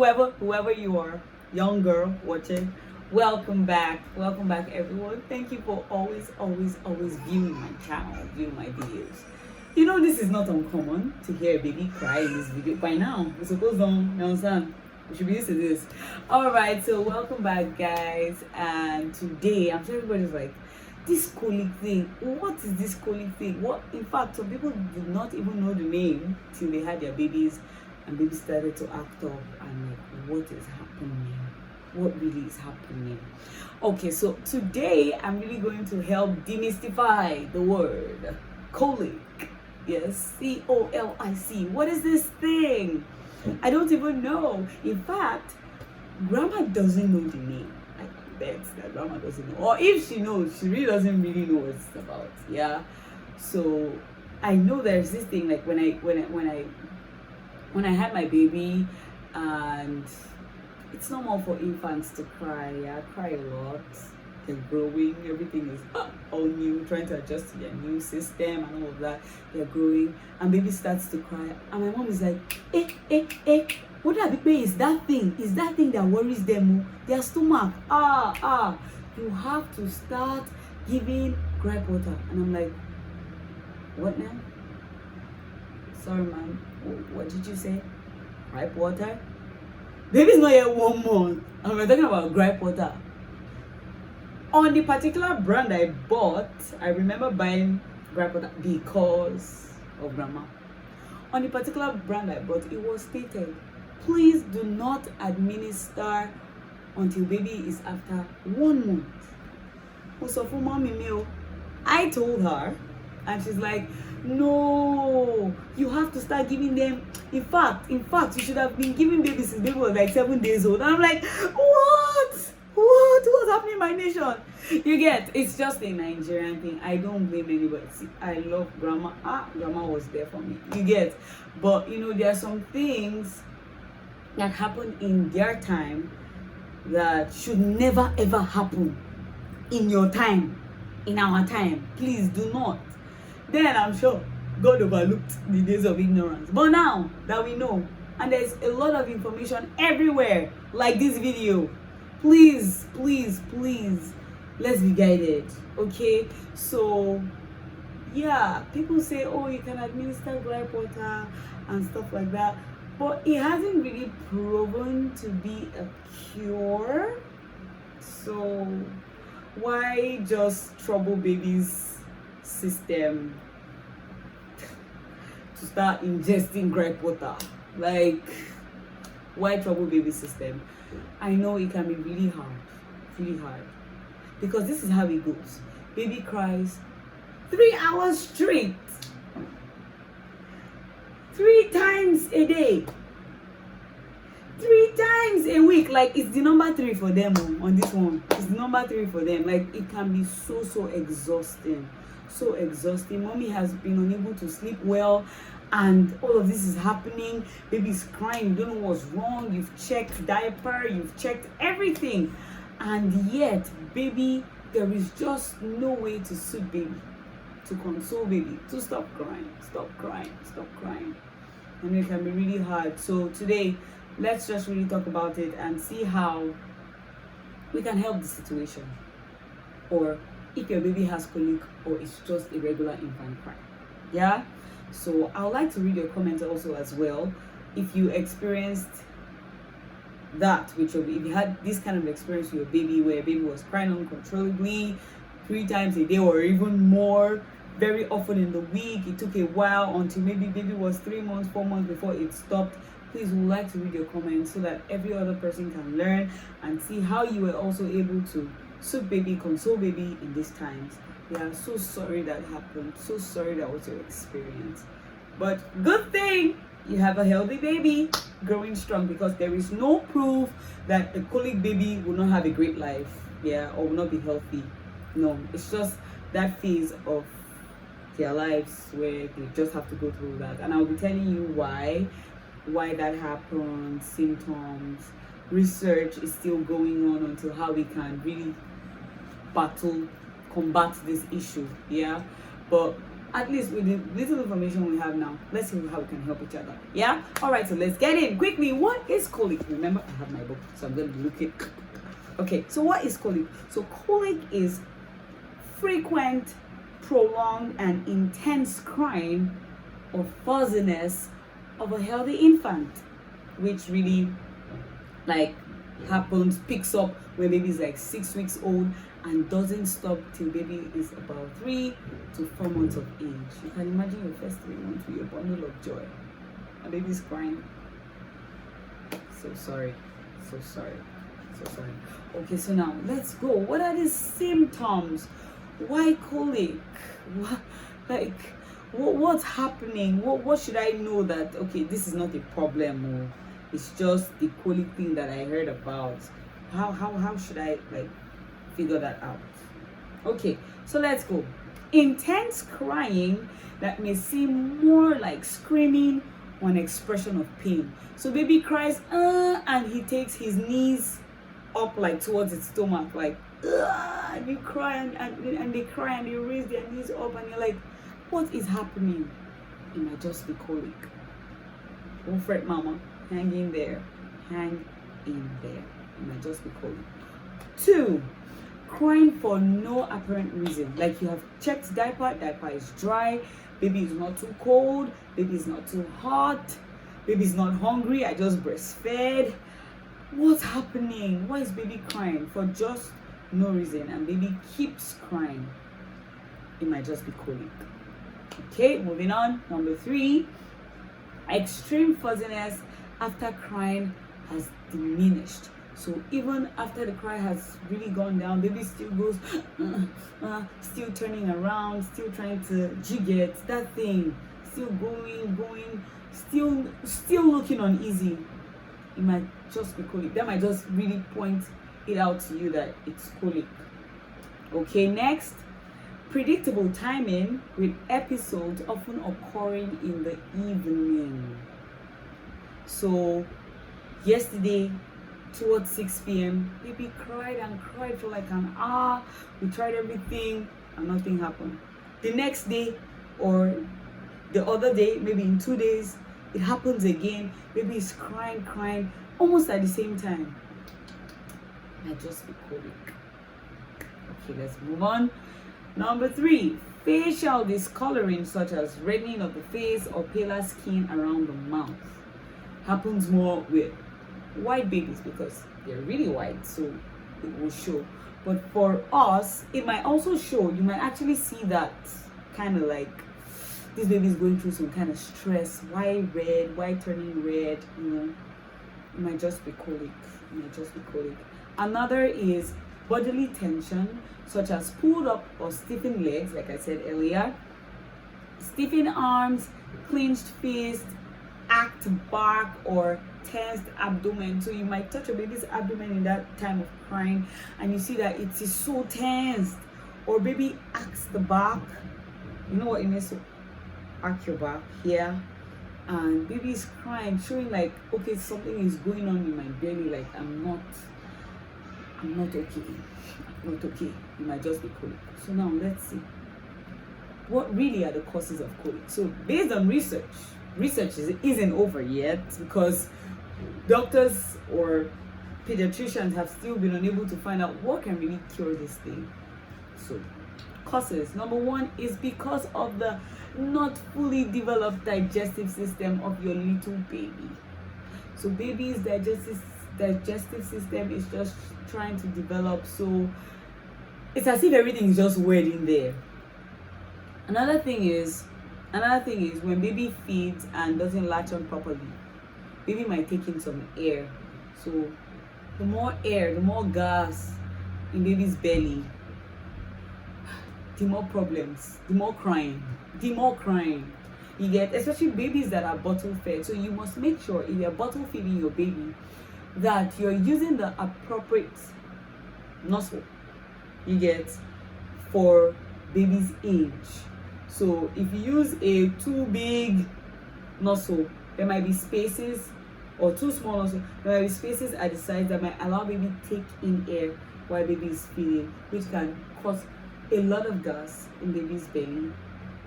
whoever you are, young girl watching, welcome back everyone. Thank you for always viewing my channel, viewing my videos. You know, this is not uncommon to hear a baby cry in this video. By now we're supposed to, you understand, we should be used to this. All right, so welcome back guys, and today I'm sure everybody's like, this colic thing, what is this colic thing? What, in fact, some people did not even know the name till they had their babies, and babies started to act up, and like, what is happening? What really is happening? Okay, so today I'm really going to help demystify the word colic. Yes, C-O-L-I-C. What is this thing? I don't even know. In fact, grandma doesn't know the name. I bet that grandma doesn't know. Or if she knows, she really doesn't really know what it's about. Yeah. So I know there's this thing, like when I had my baby, and it's normal for infants to cry. Yeah, cry a lot. They're growing, everything is all new, trying to adjust to their new system and all of that. They're growing, and baby starts to cry, and my mom is like, what are the pain? Is that thing that worries them, their stomach. You have to start giving gripe water. And I'm like, what now? Sorry ma'am, what did you say? Gripe water? Baby's not yet 1 month and we're talking about gripe water. On the particular brand I bought, I remember buying gripe water because of grandma. On the particular brand I bought, it was stated, please do not administer until baby is after 1 month. I told her, and she's like, no, you have to start giving them. In fact, you should have been giving baby since baby was like 7 days old. And I'm like, what's happening in my nation? You get, it's just a Nigerian thing. I don't blame anybody. See, I love grandma. Grandma was there for me. You get, but you know, there are some things that happen in their time that should never ever happen in your time, in our time. Please do not. Then I'm sure God overlooked the days of ignorance. But now that we know, and there's a lot of information everywhere, like this video, please, let's be guided. Okay, so yeah, people say, oh, you can administer gripe water and stuff like that, but it hasn't really proven to be a cure. So why just trouble babies' system to start ingesting gripe water? Like, why trouble baby system? I know it can be really hard, because this is how it goes. Baby cries 3 hours straight, 3 times a day, 3 times a week. Like, it's the number 3 for them on this one. It's the number 3 for them. Like, it can be so exhausting. Mommy has been unable to sleep well, and all of this is happening. Baby's crying, you don't know what's wrong. You've checked diaper, you've checked everything, and yet baby, there is just no way to soothe baby, to console baby, to stop crying. And it can be really hard. So today, let's just really talk about it and see how we can help the situation, or if your baby has colic, or it's just a regular infant cry. Yeah, so I would like to read your comments also as well. If you experienced that with your baby, if you had this kind of experience with your baby, where baby was crying uncontrollably 3 times a day or even more, very often in the week, it took a while until maybe baby was 3 months, 4 months before it stopped, please, we would like to read your comments so that every other person can learn and see how you were also able to soothe baby, console baby in these times. We are so sorry that happened. So sorry that was your experience. But good thing you have a healthy baby growing strong, because there is no proof that a colic baby will not have a great life, yeah, or will not be healthy. No, it's just that phase of their lives where they just have to go through that. And I'll be telling you why that happens, symptoms. Research is still going on until how we can really combat this issue. Yeah, but at least with the little information we have now, let's see how we can help each other. Yeah? Alright, so let's get in. Quickly, what is colic? Remember, I have my book, so I'm going to look it. Okay, so what is colic? So colic is frequent, prolonged, and intense crying or fuzziness of a healthy infant, which really picks up when baby is 6 weeks old and doesn't stop till baby is about 3 to 4 months of age. You can imagine your first 3 months with a bundle of joy and baby's crying. So sorry. Okay, so now let's go. What are the symptoms? Why colic? What's happening? What should I know that, okay, this is not a problem, or it's just the colic thing that I heard about? How should I figure that out? Okay, so let's go. Intense crying that may seem more like screaming or an expression of pain. So baby cries and he takes his knees up towards its stomach, and you cry and they cry and they raise their knees up and you're like, what is happening? It might just be colic. Don't fret, mama. Hang in there. It might just be colic. 2, crying for no apparent reason. Like you have checked diaper is dry, baby is not too cold, baby is not too hot, baby is not hungry, I just breastfed. What's happening? Why is baby crying for just no reason and baby keeps crying? It might just be colic. Okay, moving on. Number 3, extreme fuzziness after crying has diminished. So even after the cry has really gone down, baby still goes, still turning around, still trying to jig it, that thing, still going, still looking uneasy. It might just be colic. That might just really point it out to you that it's colic. Okay, next, predictable timing with episodes often occurring in the evening. So yesterday, towards 6 p.m., baby cried for an hour. We tried everything and nothing happened. The next day or the other day, maybe in 2 days, it happens again. Baby is crying almost at the same time. Might just be colic. Okay, let's move on. Number 3, facial discoloring such as reddening of the face or paler skin around the mouth. Happens more with white babies because they're really white, so it will show. But for us, it might also show. You might actually see that kind of this baby is going through some kind of stress. Why red? Why turning red? It might just be colic. Another is bodily tension, such as pulled up or stiffened legs, like I said earlier, stiffened arms, clenched fists, ached back, or tensed abdomen. So you might touch your baby's abdomen in that time of crying and you see that it is so tensed, or baby acts the back. You know what it means to arch your back here, and baby is crying, showing okay, something is going on in my belly, I'm not okay. It might just be colic. So now let's see what really are the causes of colic. So based on research isn't over yet because doctors or pediatricians have still been unable to find out what can really cure this thing. So causes, number 1 is because of the not fully developed digestive system of your little baby. So baby's digestive system is just trying to develop, so it's as if everything is just weird in there. Another thing is when baby feeds and doesn't latch on properly, baby might take in some air. So the more air, the more gas in baby's belly, the more problems, the more crying. You get, especially babies that are bottle fed. So you must make sure if you're bottle feeding your baby that you're using the appropriate nozzle, you get, for baby's age. So if you use a too big nozzle, there might be spaces, or too small nozzle, there might be spaces at the sides that might allow baby take in air while baby is feeding, which can cause a lot of gas in baby's belly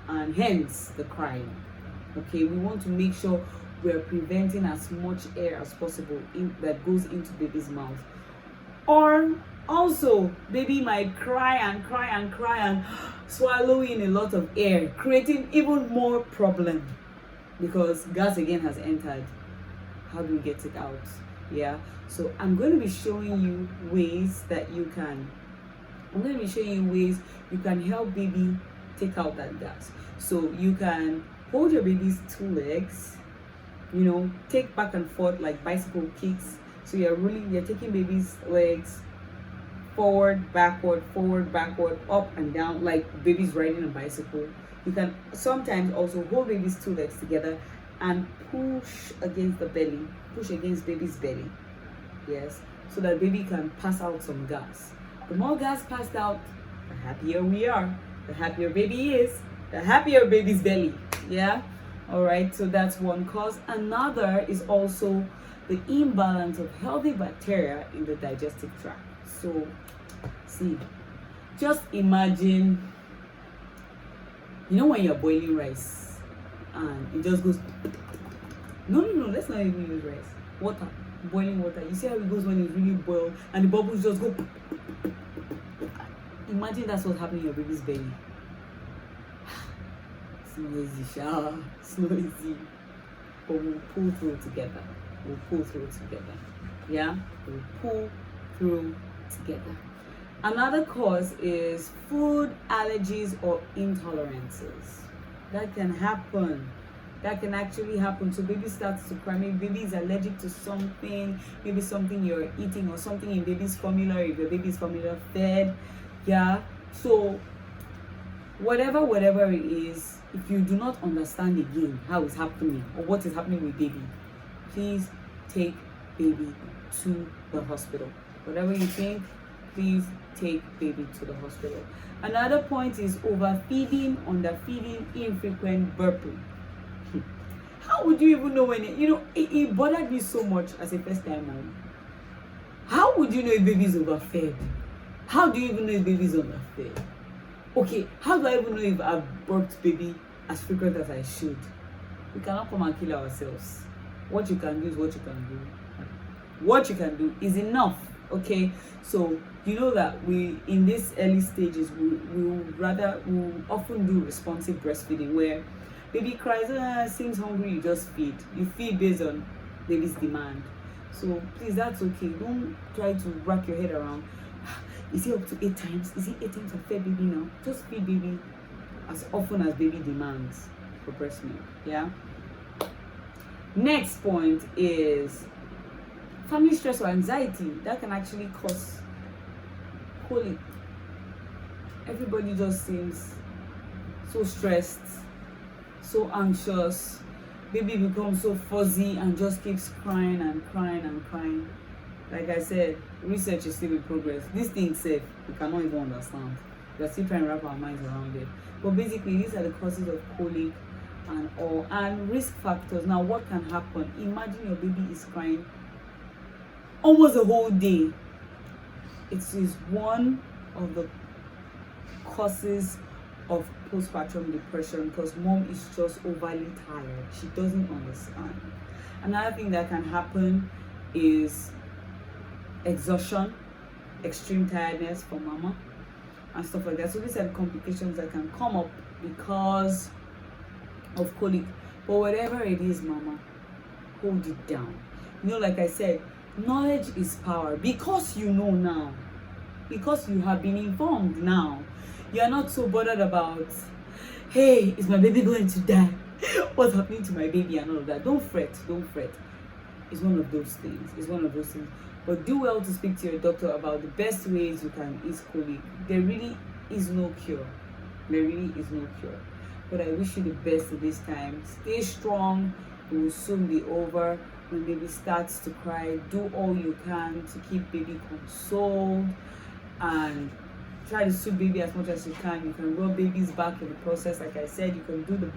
and hence the crying. Okay, we want to make sure we're preventing as much air as possible that goes into baby's mouth. Or also, baby might cry and cry and cry and swallow in a lot of air, creating even more problem because gas again has entered. How do we get it out? Yeah, so I'm going to be showing you ways that you can help baby take out that gas. So you can hold your baby's two legs, take back and forth like bicycle kicks. So you're taking baby's legs forward, backward, up and down, like baby's riding a bicycle. You can sometimes also hold baby's two legs together and push against baby's belly. Yes, so that baby can pass out some gas. The more gas passed out, the happier we are. The happier baby is, the happier baby's belly. Yeah, all right, so that's one cause. Another is also the imbalance of healthy bacteria in the digestive tract. So see, just imagine, when you're boiling rice and it just goes, no, let's not even use rice, water, boiling water. You see how it goes when it's really boiled and the bubbles just go. Imagine that's what's happening in your baby's belly. It's not easy, it's not easy, but we'll pull through together. Yeah, we'll pull through together. Another cause is food allergies or intolerances. That can happen. That can actually happen. So baby starts to cry. Maybe baby is allergic to something, maybe something you're eating or something in baby's formula, if your baby's formula fed. Yeah, so whatever it is, if you do not understand again how it's happening or what is happening with baby, please take baby to the hospital. Whatever you think, please take baby to the hospital. Another point is overfeeding, underfeeding, infrequent burping. How would you even know when it bothered me so much as a first time mom. How would you know if baby is overfed? How do you even know if baby is underfed? Okay, how do I even know if I've burped baby as frequent as I should? We cannot come and kill ourselves. What you can do is what you can do. What you can do is enough. Okay, so you know that we in these early stages we often do responsive breastfeeding where baby cries, seems hungry, you just feed. You feed based on baby's demand. So please, that's okay. Don't try to wrap your head around, is it up to 8 times? Is it 8 times I fed baby now? Just feed baby as often as baby demands for breast milk. Yeah. Next point is family stress or anxiety. That can actually cause colic. Everybody just seems so stressed, so anxious. Baby becomes so fuzzy and just keeps crying and crying and crying. Like I said, research is still in progress. This thing safe, we cannot even understand. We are still trying to wrap our minds around it. But basically, these are the causes of colic and all, and risk factors. Now, what can happen? Imagine your baby is crying almost the whole day. It is one of the causes of postpartum depression because mom is just overly tired. She doesn't understand. Another thing that can happen is exhaustion, extreme tiredness for mama, and stuff like that. So these are the complications that can come up because of colic. But whatever it is, mama, hold it down. Like I said, knowledge is power. Because you know now, because you have been informed now, you are not so bothered about, hey, is my baby going to die? What's happening to my baby and all of that? Don't fret. It's one of those things. But do well to speak to your doctor about the best ways you can ease colic. There really is no cure. But I wish you the best at this time. Stay strong. It will soon be over. When baby starts to cry, do all you can to keep baby consoled and try to soothe baby as much as you can. You can rub baby's back in the process. Like I said, you can do the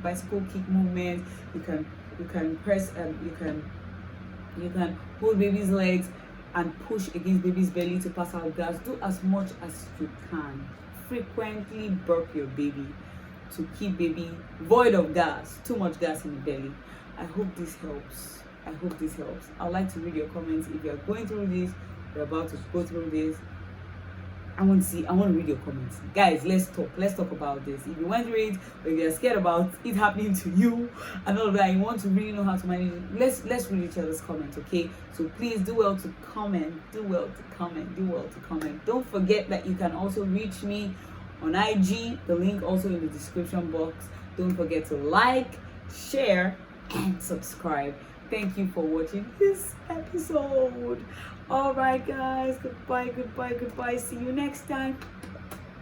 bicycle kick movement. You can press and you can hold baby's legs and push against baby's belly to pass out gas. Do as much as you can. Frequently burp your baby. to keep baby void of gas, too much gas in the belly. I hope this helps. I hope this helps. I'd like to read your comments. If you're going through this, you're about to go through this, I want to read your comments. Guys, let's talk about this. If you went through it, or if you're scared about it happening to you and all of that, you want to really know how to manage it, let's read each other's comments, okay? So please do well to comment. Don't forget that you can also reach me on IG, the link also in the description box. Don't forget to like, share, and subscribe. Thank you for watching this episode. All right, guys. Goodbye. See you next time.